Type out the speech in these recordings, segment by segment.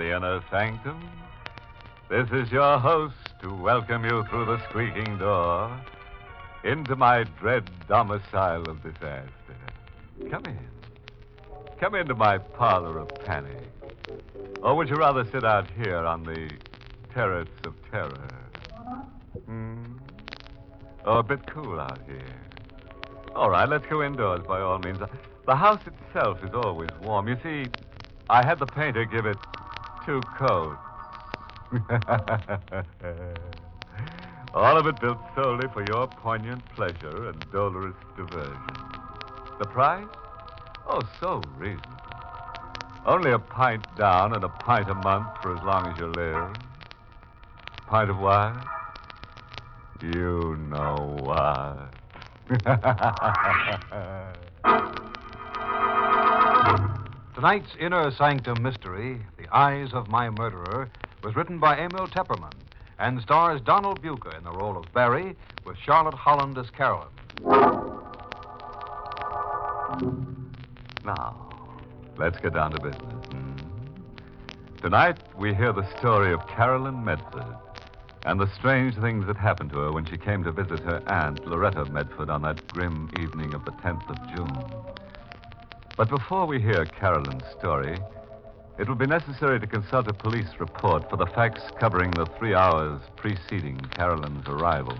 the Inner Sanctum. This is your host to welcome you through the squeaking door into my dread domicile of disaster. Come in. Come into my parlor of panic. Or would you rather sit out here on the terrace of terror? Oh, a bit cool out here. All right, let's go indoors by all means. The house itself is always warm. You see, I had the painter give it 2 coats. All of it built solely for your poignant pleasure and dolorous diversion. The price? Oh, so reasonable. Only a pint down and a pint a month for as long as you live. Pint of what? You know what. Tonight's Inner Sanctum mystery, The Eyes of My Murderer, was written by Emil Tepperman and stars Donald Buca in the role of Barry with Charlotte Holland as Carolyn. Now, let's get down to business. Tonight, we hear the story of Carolyn Medford and the strange things that happened to her when she came to visit her aunt, Loretta Medford, on that grim evening of the 10th of June. But before we hear Carolyn's story, it will be necessary to consult a police report for the facts covering the 3 hours preceding Carolyn's arrival.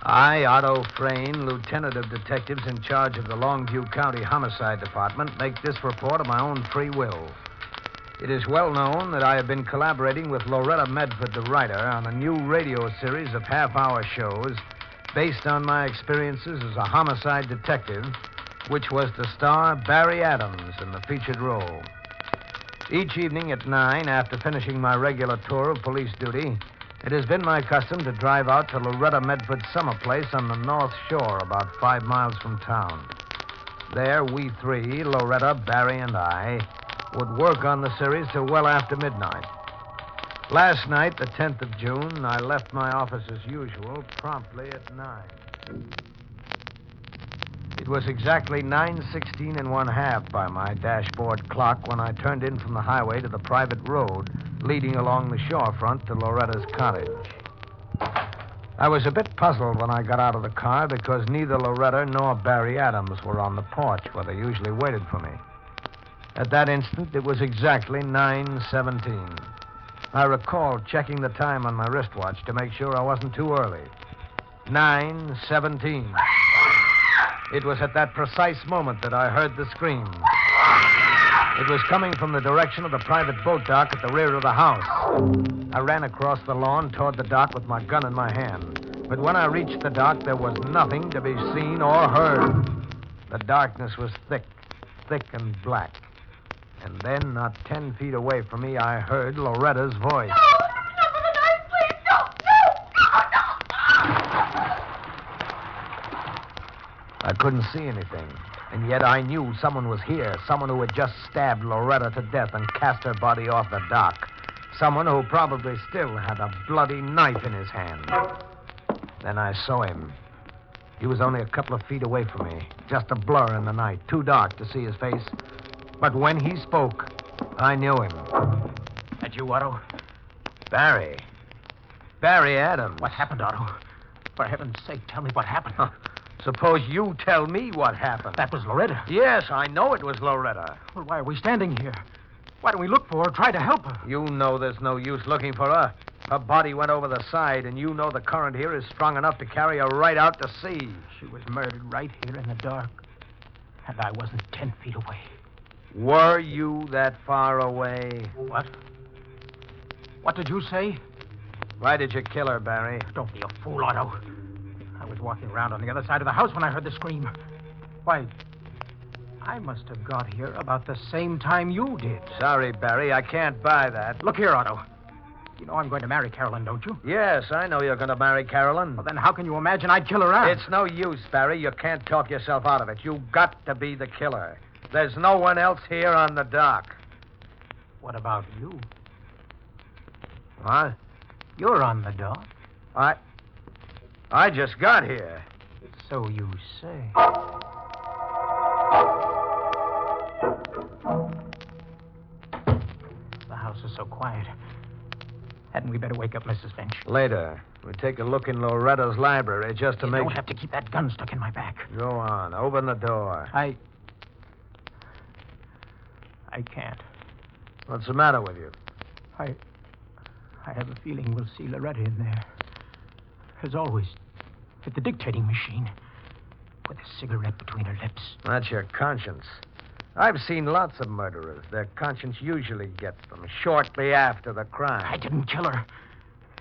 I, Otto Frayne, Lieutenant of Detectives in charge of the Longview County Homicide Department, make this report of my own free will. It is well known that I have been collaborating with Loretta Medford, the writer, on a new radio series of half-hour shows based on my experiences as a homicide detective, which was to star Barry Adams in the featured role. Each evening at 9, after finishing my regular tour of police duty, it has been my custom to drive out to Loretta Medford's summer place on the North Shore, about 5 miles from town. There, we three, Loretta, Barry, and I, would work on the series till well after midnight. Last night, the 10th of June, I left my office as usual, promptly at 9. It was exactly 9:16 1/2 by my dashboard clock when I turned in from the highway to the private road leading along the shorefront to Loretta's cottage. I was a bit puzzled when I got out of the car because neither Loretta nor Barry Adams were on the porch where they usually waited for me. At that instant, it was exactly 9:17. I recall checking the time on my wristwatch to make sure I wasn't too early. 9:17. It was at that precise moment that I heard the scream. It was coming from the direction of the private boat dock at the rear of the house. I ran across the lawn toward the dock with my gun in my hand. But when I reached the dock, there was nothing to be seen or heard. The darkness was thick and black. And then, not 10 feet away from me, I heard Loretta's voice. No, for the knife, please. No. I couldn't see anything, and yet I knew someone was here, someone who had just stabbed Loretta to death and cast her body off the dock, someone who probably still had a bloody knife in his hand. Then I saw him. He was only a couple of feet away from me, just a blur in the night, too dark to see his face. But when he spoke, I knew him. That you, Otto? Barry. Barry Adams. What happened, Otto? For heaven's sake, tell me what happened. Suppose you tell me what happened. That was Loretta. Yes, I know it was Loretta. Well, why are we standing here? Why don't we look for her, try to help her? You know there's no use looking for her. Her body went over the side, and you know the current here is strong enough to carry her right out to sea. She was murdered right here in the dark, and I wasn't 10 feet away. Were you that far away? What? What did you say? Why did you kill her, Barry? Don't be a fool, Otto. I was walking around on the other side of the house when I heard the scream. Why, I must have got here about the same time you did. Sorry, Barry, I can't buy that. Look here, Otto. You know I'm going to marry Carolyn, don't you? Yes, I know you're going to marry Carolyn. Well, then how can you imagine I'd kill her out? It's no use, Barry. You can't talk yourself out of it. You've got to be the killer. There's no one else here on the dock. What about you? What? You're on the dock. I just got here. So you say. The house house is so quiet. Hadn't we better wake up Mrs. Finch? Later. We take a look in Loretta's library just to You make... don't have to keep that gun stuck in my back. Go on. Open the door. I can't. What's the matter with you? I have a feeling we'll see Loretta in there. As always, at the dictating machine, with a cigarette between her lips. That's your conscience. I've seen lots of murderers. Their conscience usually gets them shortly after the crime. I didn't kill her.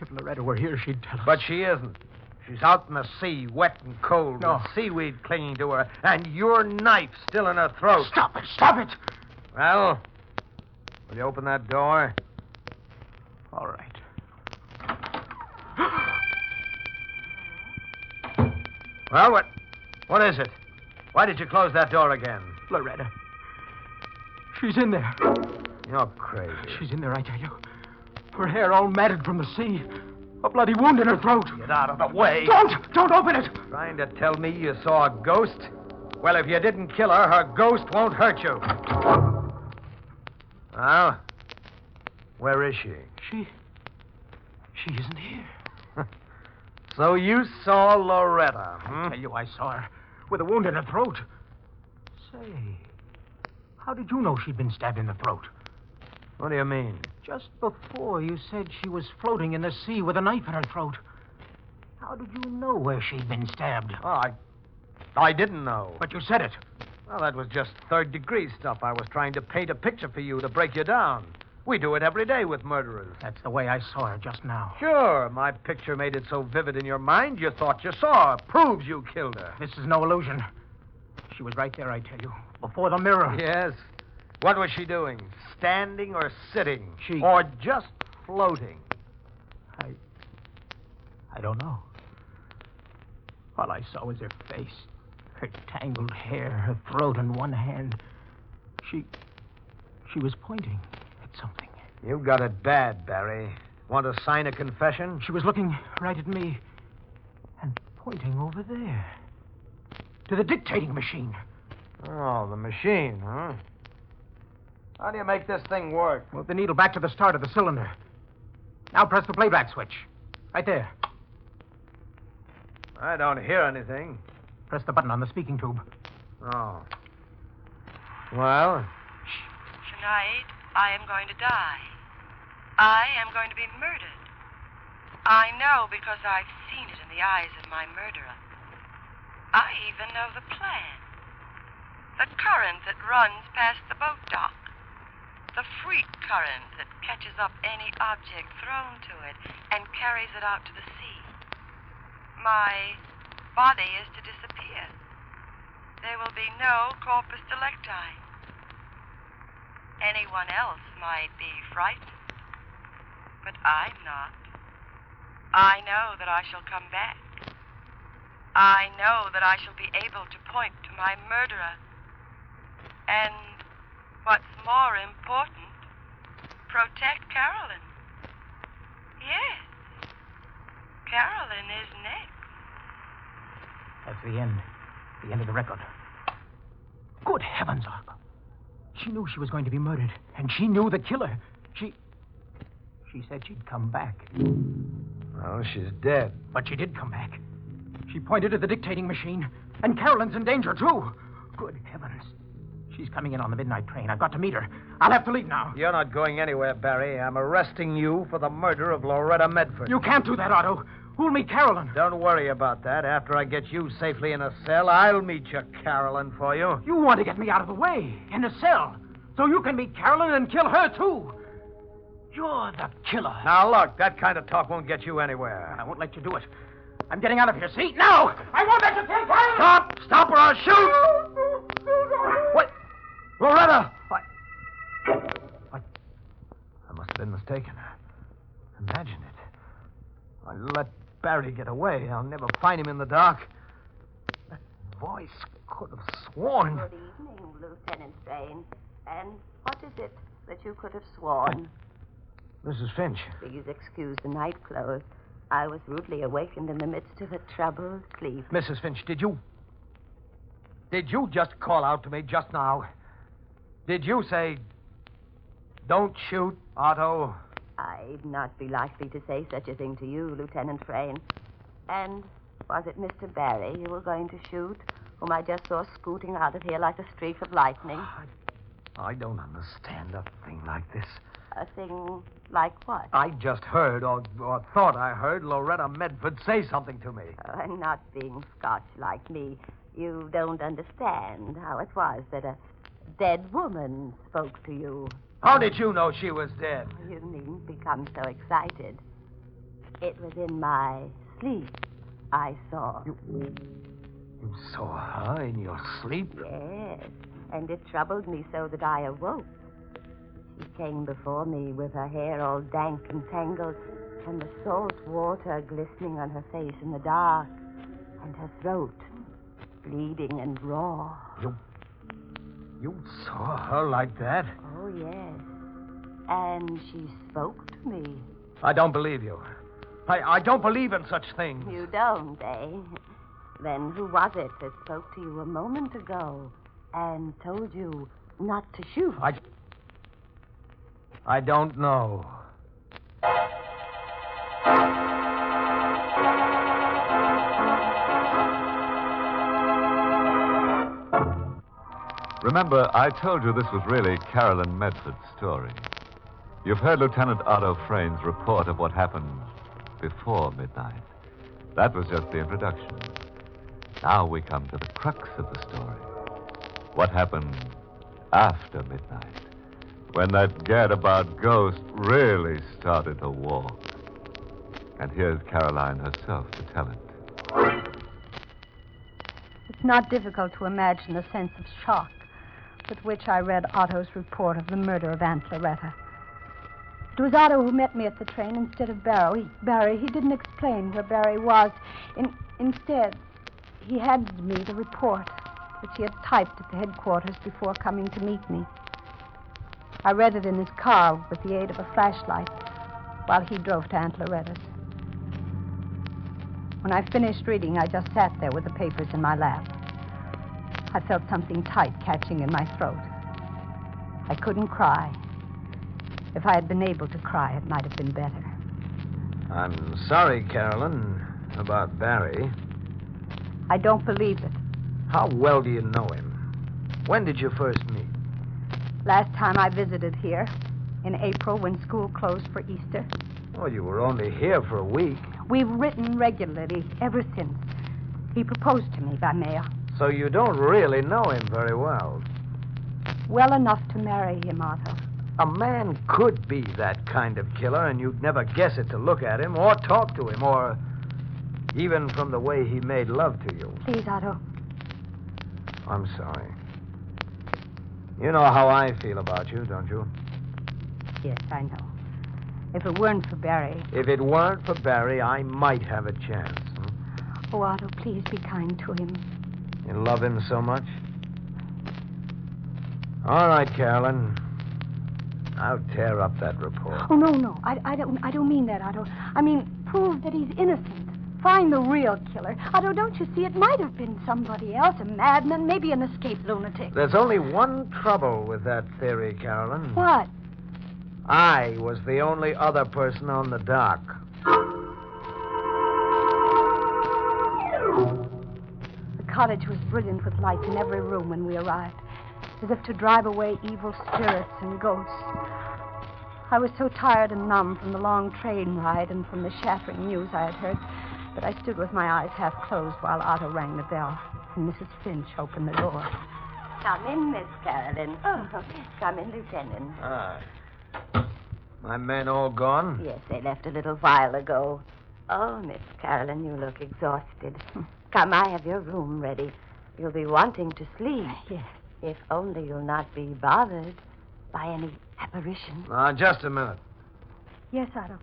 If Loretta were here, she'd tell us. But she isn't. She's out in the sea, wet and cold, No. with seaweed clinging to her, and your knife still in her throat. Stop it! Stop it! Well, will you open that door? All right. Well, what is it? Why did you close that door again? Loretta. She's in there. You're crazy. She's in there, I tell you. Her hair all matted from the sea. A bloody wound in her throat. Get out of the way. Don't open it. Trying to tell me you saw a ghost? Well, if you didn't kill her, her ghost won't hurt you. Well, where is she? She isn't here. So you saw Loretta, I tell you, I saw her with a wound in her throat. Say, how did you know she'd been stabbed in the throat? What do you mean? Just before you said she was floating in the sea with a knife in her throat. How did you know where she'd been stabbed? Oh, I didn't know. But you said it. Well, that was just third-degree stuff. I was trying to paint a picture for you to break you down. We do it every day with murderers. That's the way I saw her just now. Sure, my picture made it so vivid in your mind you thought you saw her. Proves you killed her. This is no illusion. She was right there, I tell you, before the mirror. Yes. What was she doing? Standing or sitting? She... Or just floating? I don't know. All I saw was her face, her tangled hair, her throat, and one hand. She was pointing at something. You got it bad, Barry. Want to sign a confession? She was looking right at me and pointing over there to the dictating machine. Oh, the machine, huh? How do you make this thing work? Move the needle back to the start of the cylinder. Now press the playback switch. Right there. I don't hear anything. Press the button on the speaking tube. Oh. Well? Tonight, I am going to die. I am going to be murdered. I know because I've seen it in the eyes of my murderer. I even know the plan. The current that runs past the boat dock. The freak current that catches up any object thrown to it and carries it out to the sea. My body is to disappear. There will be no corpus delicti. Anyone else might be frightened, but I'm not. I know that I shall come back. I know that I shall be able to point to my murderer. And what's more important, protect Carolyn. Yes, Carolyn is next. That's the end. The end of the record. Good heavens, Arthur. She knew she was going to be murdered, and she knew the killer. She said she'd come back. Well, she's dead. But she did come back. She pointed at the dictating machine, and Carolyn's in danger, too. Good heavens. She's coming in on the midnight train. I've got to meet her. I'll have to leave now. You're not going anywhere, Barry. I'm arresting you for the murder of Loretta Medford. You can't do that, Otto. Who'll meet Carolyn? Don't worry about that. After I get you safely in a cell, I'll meet your Carolyn for you. You want to get me out of the way, in a cell, so you can meet Carolyn and kill her, too. You're the killer. Now, look, that kind of talk won't get you anywhere. I won't let you do it. I'm getting out of here, see? Now! I won't let you kill Carolyn! Stop! Stop or I'll shoot! What? Loretta! I must have been mistaken. Imagine it. I let Barry get away. I'll never find him in the dark. That voice could have sworn. Good evening, Lieutenant Strain. And what is it that you could have sworn? Mrs. Finch. Please excuse the night clothes. I was rudely awakened in the midst of a troubled sleep. Mrs. Finch, did you just call out to me just now? Did you say, don't shoot? Otto? I'd not be likely to say such a thing to you, Lieutenant Frayne. And was it Mr. Barry you were going to shoot, whom I just saw scooting out of here like a streak of lightning? I don't understand a thing like this. A thing like what? I just heard, or thought I heard, Loretta Medford say something to me. And not being Scotch like me, you don't understand how it was that a dead woman spoke to you. How did you know she was dead? You needn't become so excited. It was in my sleep I saw. You saw her in your sleep? Yes, and it troubled me so that I awoke. She came before me with her hair all dank and tangled, and the salt water glistening on her face in the dark, and her throat bleeding and raw. You saw her like that? Oh, yes. And she spoke to me. I don't believe you. I don't believe in such things. You don't, eh? Then who was it that spoke to you a moment ago and told you not to shoot? I don't know. Remember, I told you this was really Carolyn Medford's story. You've heard Lieutenant Otto Frayne's report of what happened before midnight. That was just the introduction. Now we come to the crux of the story. What happened after midnight, when that gad-about ghost really started to walk. And here's Caroline herself to tell it. It's not difficult to imagine the sense of shock with which I read Otto's report of the murder of Aunt Loretta. It was Otto who met me at the train instead of Barry. He didn't explain where Barry was. Instead, he handed me the report, which he had typed at the headquarters before coming to meet me. I read it in his car with the aid of a flashlight while he drove to Aunt Loretta's. When I finished reading, I just sat there with the papers in my lap. I felt something tight catching in my throat. I couldn't cry. If I had been able to cry, it might have been better. I'm sorry, Carolyn, about Barry. I don't believe it. How well do you know him? When did you first meet? Last time I visited here, in April when school closed for Easter. Oh, you were only here for a week. We've written regularly ever since. He proposed to me by mail. So you don't really know him very well. Well enough to marry him, Otto. A man could be that kind of killer, and you'd never guess it to look at him or talk to him, or even from the way he made love to you. Please, Otto. I'm sorry. You know how I feel about you, don't you? Yes, I know. If it weren't for Barry... If it weren't for Barry, I might have a chance. Oh, Otto, please be kind to him. You love him so much? All right, Carolyn. I'll tear up that report. Oh, no. I don't mean that, Otto. I mean, prove that he's innocent. Find the real killer. Otto, don't you see? It might have been somebody else, a madman, maybe an escaped lunatic. There's only one trouble with that theory, Carolyn. What? I was the only other person on the dock. The cottage was brilliant with lights in every room when we arrived, as if to drive away evil spirits and ghosts. I was so tired and numb from the long train ride and from the shattering news I had heard that I stood with my eyes half closed while Otto rang the bell and Mrs. Finch opened the door. Come in, Miss Carolyn. Oh, come in, Lieutenant. My men all gone? Yes, they left a little while ago. Oh, Miss Carolyn, you look exhausted. Come, I have your room ready. You'll be wanting to sleep. Yes. If only you'll not be bothered by any apparition. Just a minute. Yes, Otto.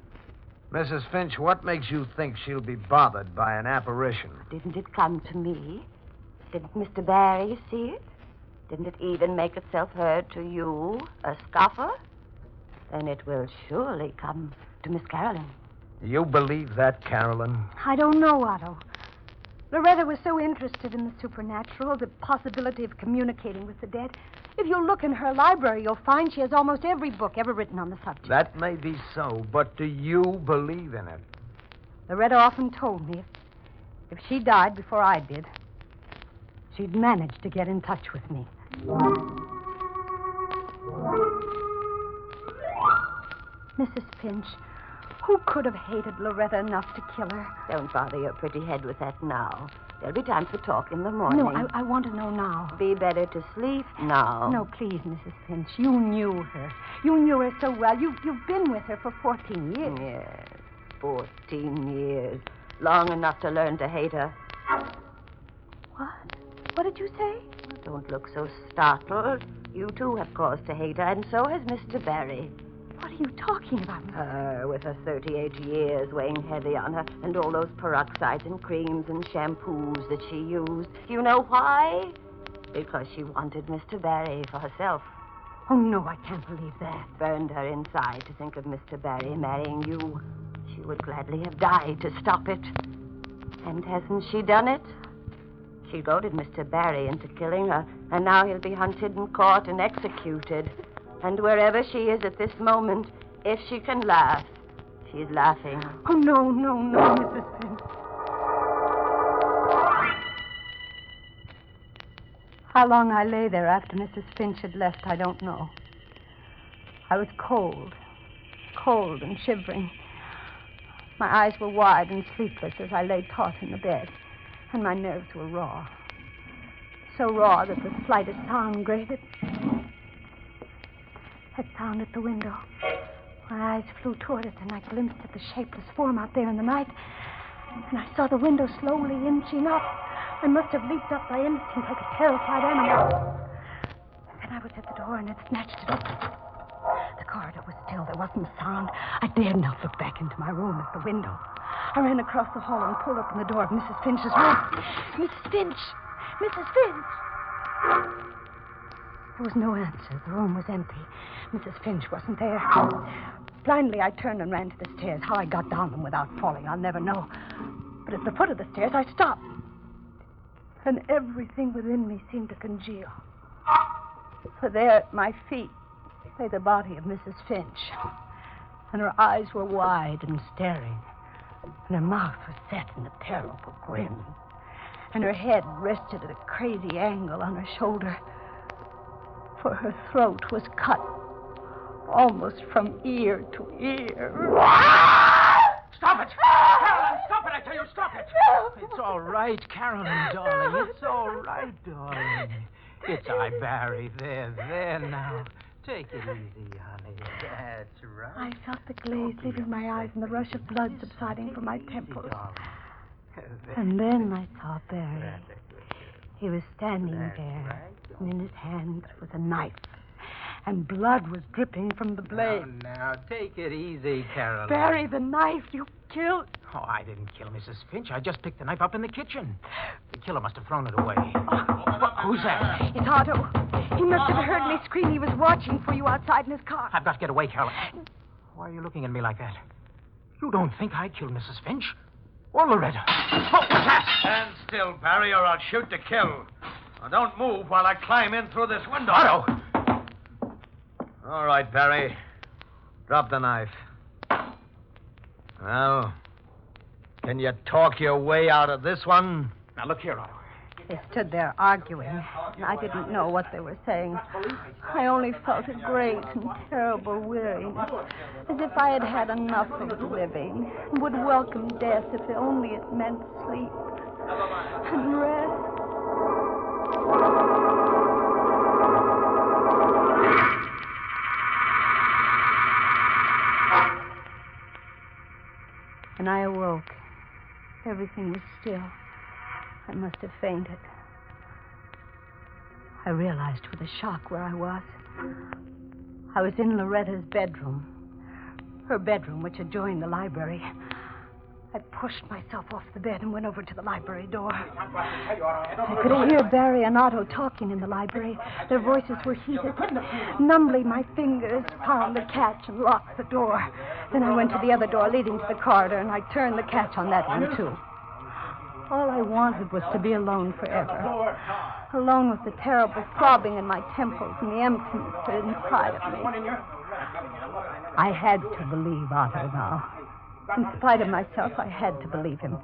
Mrs. Finch, what makes you think she'll be bothered by an apparition? Didn't it come to me? Didn't Mr. Barry see it? Didn't it even make itself heard to you, a scoffer? Then it will surely come to Miss Carolyn. You believe that, Carolyn? I don't know, Otto. Loretta was so interested in the supernatural, the possibility of communicating with the dead. If you look in her library, you'll find she has almost every book ever written on the subject. That may be so, but do you believe in it? Loretta often told me if she died before I did, she'd manage to get in touch with me. Mrs. Finch, who could have hated Loretta enough to kill her? Don't bother your pretty head with that now. There'll be time for talk in the morning. No, I want to know now. Be better to sleep now. No, please, Mrs. Finch. You knew her. You knew her so well. You've been with her for 14 years. Yes, 14 years. Long enough to learn to hate her. What? What did you say? Don't look so startled. You too have cause to hate her, and so has Mr. Barry. What are you talking about? Her, with her 38 years weighing heavy on her, and all those peroxides and creams and shampoos that she used. You know why? Because she wanted Mr. Barry for herself. Oh, no, I can't believe that. Burned her inside to think of Mr. Barry marrying you. She would gladly have died to stop it. And hasn't she done it? She goaded Mr. Barry into killing her, and now he'll be hunted and caught and executed. And wherever she is at this moment, if she can laugh, she's laughing. Oh, no, Mrs. Finch. How long I lay there after Mrs. Finch had left, I don't know. I was cold and shivering. My eyes were wide and sleepless as I lay taut in the bed, and my nerves were raw. So raw that the slightest sound grated. That sound at the window. My eyes flew toward it, and I glimpsed at the shapeless form out there in the night. And I saw the window slowly inching up. I must have leaped up by instinct like a terrified animal. Then I was at the door, and it snatched it open. The corridor was still. There wasn't a sound. I dared not look back into my room at the window. I ran across the hall and pulled open the door of Mrs. Finch's room. Mrs. Finch! Mrs. Finch! There was no answer. The room was empty. Mrs. Finch wasn't there. Blindly, I turned and ran to the stairs. How I got down them without falling, I'll never know. But at the foot of the stairs, I stopped. And everything within me seemed to congeal. For there at my feet lay the body of Mrs. Finch. And her eyes were wide and staring. And her mouth was set in a terrible grin. And her head rested at a crazy angle on her shoulder. For her throat was cut almost from ear to ear. Stop it! Carolyn, stop it! I tell you, stop it! It's all right, Carolyn, darling. It's all right, darling. It's I, Barry. There now. Take it easy, honey. That's right. I felt the glaze leaving my eyes and the rush of blood subsiding from my temples. And then I saw Barry. He was standing there, and in his hand was a knife. And blood was dripping from the blade. Now, take it easy, Carolyn. Barry, the knife you killed. Oh, I didn't kill Mrs. Finch. I just picked the knife up in the kitchen. The killer must have thrown it away. Who's that? It's Otto. He must have heard me scream. He was watching for you outside in his car. I've got to get away, Carolyn. Why are you looking at me like that? You don't think I killed Mrs. Finch? Or Loretta? Oh, what's that? Stand still, Barry, or I'll shoot to kill. Now, don't move while I climb in through this window. Otto! All right, Barry. Drop the knife. Well, can you talk your way out of this one? Now, look here, Otto. They stood there arguing, and I didn't know what they were saying. I only felt a great and terrible weariness, as if I had had enough of living, and would welcome death if only it meant sleep and rest. And I awoke. Everything was still. I must have fainted. I realized with a shock where I was. I was in Loretta's bedroom. Her bedroom, which adjoined the library. I pushed myself off the bed and went over to the library door. I could hear Barry and Otto talking in the library. Their voices were heated. Numbly, my fingers found the catch and locked the door. Then I went to the other door leading to the corridor, and I turned the catch on that one, too. All I wanted was to be alone forever. Alone with the terrible throbbing in my temples and the emptiness inside of me. I had to believe Otto now. In spite of myself, I had to believe him.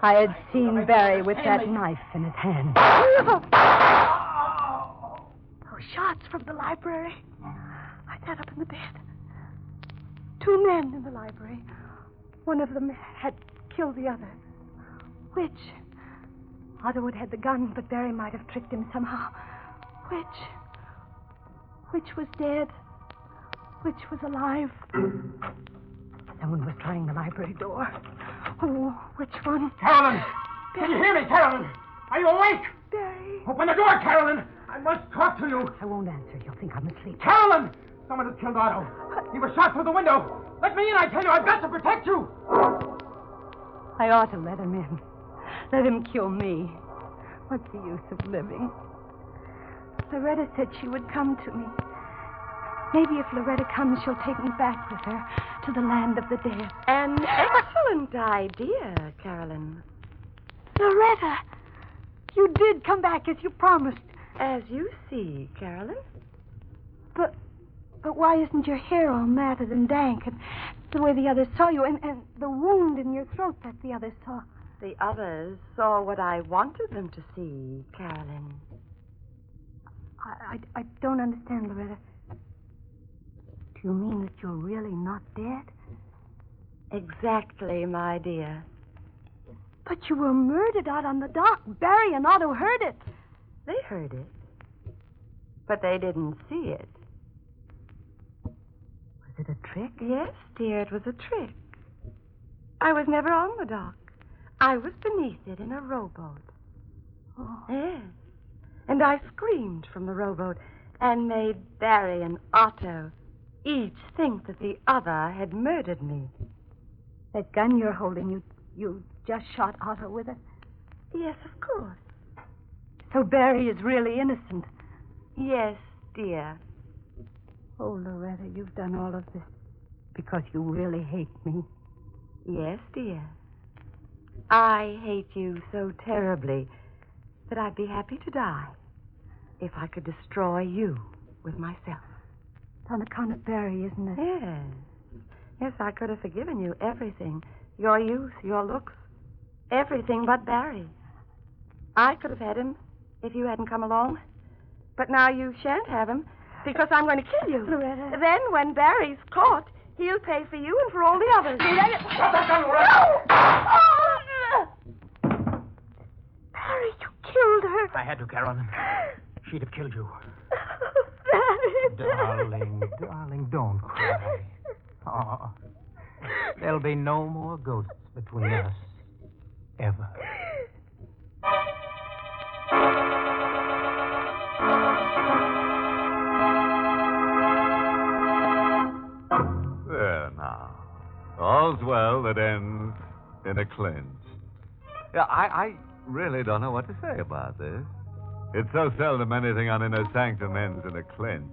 I had seen Barry with that knife in his hand. Those shots from the library. I sat up in the bed. 2 men in the library. One of them had killed the other. Which? Otto had had the gun, but Barry might have tricked him somehow. Which was dead? Which was alive? Someone was trying the library door. Oh, which one? Carolyn! Can you hear me, Carolyn? Are you awake? Barry. Open the door, Carolyn! I must talk to you. I won't answer. You'll think I'm asleep. Carolyn! Someone has killed Otto. He was shot through the window. Let me in, I tell you. I've got to protect you. I ought to let him in. Let him kill me. What's the use of living? Loretta said she would come to me. Maybe if Loretta comes, she'll take me back with her to the land of the dead. An excellent idea, Carolyn. Loretta! You did come back as you promised. As you see, Carolyn. But why isn't your hair all matted and dank and the way the others saw you and the wound in your throat that the others saw? The others saw what I wanted them to see, Carolyn. I don't understand, Loretta. Do you mean that you're really not dead? Exactly, my dear. But you were murdered out on the dock. Barry and Otto heard it. They heard it. But they didn't see it. Was it a trick? Yes, dear, it was a trick. I was never on the dock. I was beneath it in a rowboat. Oh. Yes. And I screamed from the rowboat and made Barry and Otto each think that the other had murdered me. That gun you're holding, you just shot Otto with it? Yes, of course. So Barry is really innocent? Yes, dear. Oh, Loretta, you've done all of this because you really hate me. Yes, dear. I hate you so terribly that I'd be happy to die if I could destroy you with myself. It's on account of Barry, isn't it? Yes. Yes, I could have forgiven you everything. Your youth, your looks, everything but Barry. I could have had him if you hadn't come along. But now you shan't have him because I'm going to kill you. Loretta. Then when Barry's caught, he'll pay for you and for all the others. Loretta! Stop that gun, Loretta! No! Barry, you killed her. I had to, Carolyn. She'd have killed you. Barry. Darling, don't cry. Oh, there'll be no more ghosts between us. Ever. There now. All's well that ends in a clinch. Yeah, I really don't know what to say about this. It's so seldom anything on Inner Sanctum ends in a clinch.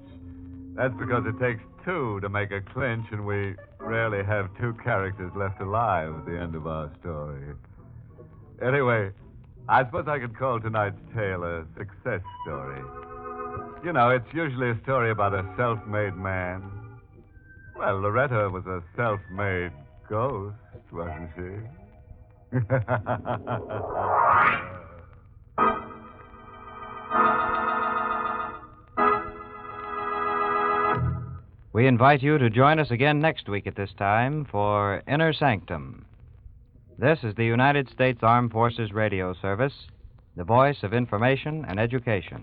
That's because it takes 2 to make a clinch, and we rarely have 2 characters left alive at the end of our story. Anyway, I suppose I could call tonight's tale a success story. You know, it's usually a story about a self-made man. Well, Loretta was a self-made ghost, wasn't she? We invite you to join us again next week at this time for Inner Sanctum. This is the United States Armed Forces Radio Service, the voice of information and education.